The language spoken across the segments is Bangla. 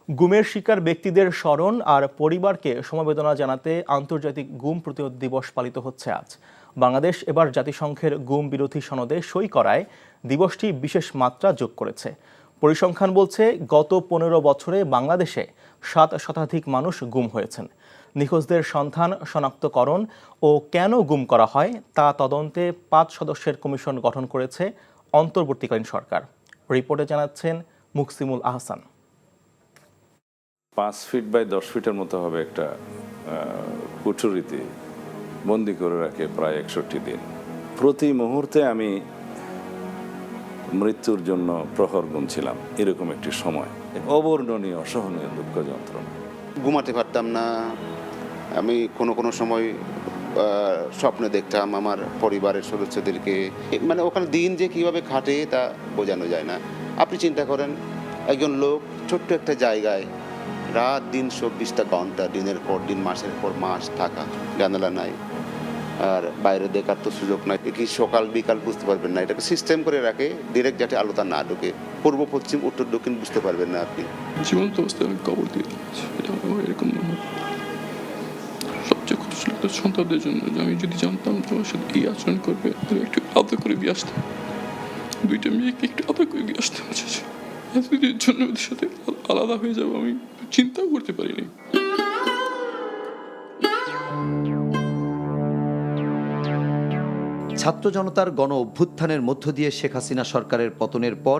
গুমের শিকার ব্যক্তিদের স্মরণ আর পরিবারকে সমবেদনা জানাতে আন্তর্জাতিক গুম প্রতিরোধ দিবস পালিত হচ্ছে আজ। বাংলাদেশ এবার জাতিসংঘের গুম বিরোধী সনদে সই করায় দিবসটি বিশেষ মাত্রা যোগ করেছে। পরিসংখ্যান বলছে, গত 15 বছরে বাংলাদেশে 7 শতাধিক মানুষ গুম হয়েছেন। নিখোঁজদের সন্ধান, শনাক্তকরণ ও কেন গুম করা হয় তা তদন্তে 5 সদস্যের কমিশন গঠন করেছে অন্তর্বর্তীকালীন সরকার। রিপোর্টে জানাচ্ছেন মুকসিমুল আহসান। 5 ফিট বাই 10 ফিটের মতো হবে একটা কুঠুরিতে বন্দি করে রাখে প্রায় 61 দিন। প্রতি মুহূর্তে আমি মৃত্যুর জন্য প্রহর গুনছিলাম। এরকম একটি সময়, অবর্ণনীয় অসহনীয় দুঃখ যন্ত্রণা। ঘুমাতে পারতাম না। আমি কোনো সময় স্বপ্নে দেখতাম আমার পরিবারের সদস্যদেরকে, মানে ওখানে দিন যে কিভাবে কাটে তা বোঝানো যায় না। আপনি চিন্তা করেন, একজন লোক ছোট্ট একটা জায়গায় রাত দিন 24টা ঘন্টা, দিনের পর দিন, মাসের পর মাস থাকা, জানালা নাই, আর বাইরে দেখার তো সুযোগ নাই। কি সকাল বিকাল বুঝতে পারবেন না, এটাকে সিস্টেম করে রাখে ডিরেক্ট, যাতে আলোটা না ঢুকে। পূর্ব পশ্চিম উত্তর দক্ষিণ বুঝতে পারবেন না আপনি। জীবন্ত অবস্থায় আমি কবর দিয়ে দিচ্ছি, এটা আমার এরকম মনে হয়। সবচেয়ে কষ্ট ছিল তো সন্তানদের জন্য, যে আমি যদি জানতাম তোমার সাথে এই আচরণ করবে, একটু আদর করে দিয়ে আসতাম। 2টা মেয়েকে একটু আদর করে দিয়ে আসতাম। এতদিনের জন্য ওদের সাথে আলাদা হয়ে যাবো আমি চিন্তাও করতে পারিনি। ছাত্র জনতার গণ অভ্যুত্থানের মধ্য দিয়ে শেখ হাসিনা সরকারের পতনের পর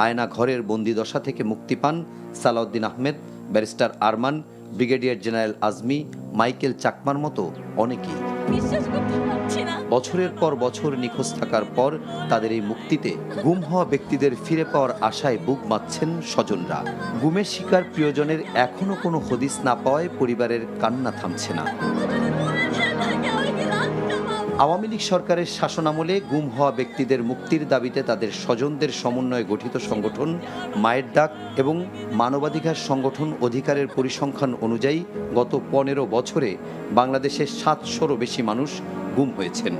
আয়না ঘরের বন্দিদশা থেকে মুক্তি পান Salahuddin Ahmed, barrister Arman, brigadier general Azmi, Michael চাকমার মতো অনেকেই। বছরের পর বছর নিখোঁজ থাকার পর তাদের এই মুক্তিতে গুম হওয়া ব্যক্তিদের ফিরে পাওয়ার আশায় বুক বাঁধছেন স্বজনরা। গুমের শিকার প্রিয়জনের এখনো কোনো হদিস না পাওয়ায় পরিবারের কান্না থামছে না। আওয়ামী লীগ সরকারের শাসনামলে গুম হওয়া ব্যক্তিদের মুক্তির দাবিতে তাদের স্বজনদের সমন্বয়ে গঠিত সংগঠন মায়ের ডাক এবং মানবাধিকার সংগঠন অধিকারের পরিসংখ্যান অনুযায়ী গত 15 বছরে বাংলাদেশের 700-রও বেশি মানুষ গুম হয়েছেন।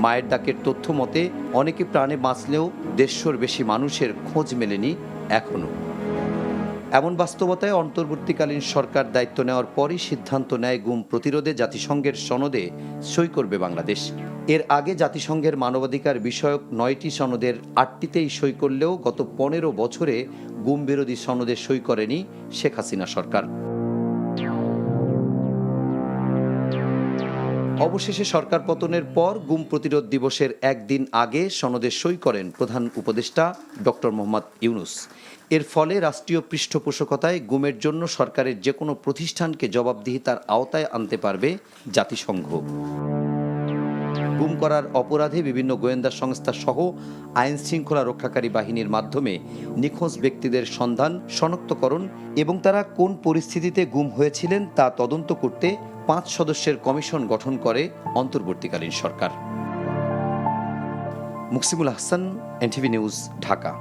মায়ের ডাকের তথ্য মতে অনেকে প্রাণে বাঁচলেও 150-র বেশি মানুষের খোঁজ মেলেনি এখনও। এমন বাস্তবতায় অন্তর্বর্তীকালীন সরকার দায়িত্ব নেওয়ার পরই সিদ্ধান্ত নেয় গুম প্রতিরোধে জাতিসংঘের সনদে সই করবে বাংলাদেশ। এর আগে জাতিসংঘের মানবাধিকার বিষয়ক 9টি সনদের 8টিতেই সই করলেও গত 15 বছরে গুম বিরোধী সনদে সই করেনি শেখ হাসিনা সরকার। অবশেষে সরকার পতনের পর গুম প্রতিরোধ দিবসের একদিন আগে সনদে সই করেন প্রধান উপদেষ্টা ডক্টর মোহাম্মদ ইউনূস। এর ফলে রাষ্ট্রীয় পৃষ্ঠপোষকতায় গুমের জন্য সরকারের যে কোনো প্রতিষ্ঠানকে জবাবদিহিতার আওতায় আনতে পারবে জাতিসংঘ। গুম করার অপরাধে বিভিন্ন গোয়েন্দা সংস্থা সহ আইন শৃঙ্খলা রক্ষাকারী বাহিনীর মাধ্যমে নিখোঁজ ব্যক্তিদের সন্ধান, শনাক্তকরণ এবং তারা কোন পরিস্থিতিতে গুম হয়েছিলেন তা তদন্ত করতে 5 সদস্যের কমিশন গঠন করে অন্তর্বর্তীকালীন সরকার। Muksimul Ahsan, NTV news, Dhaka.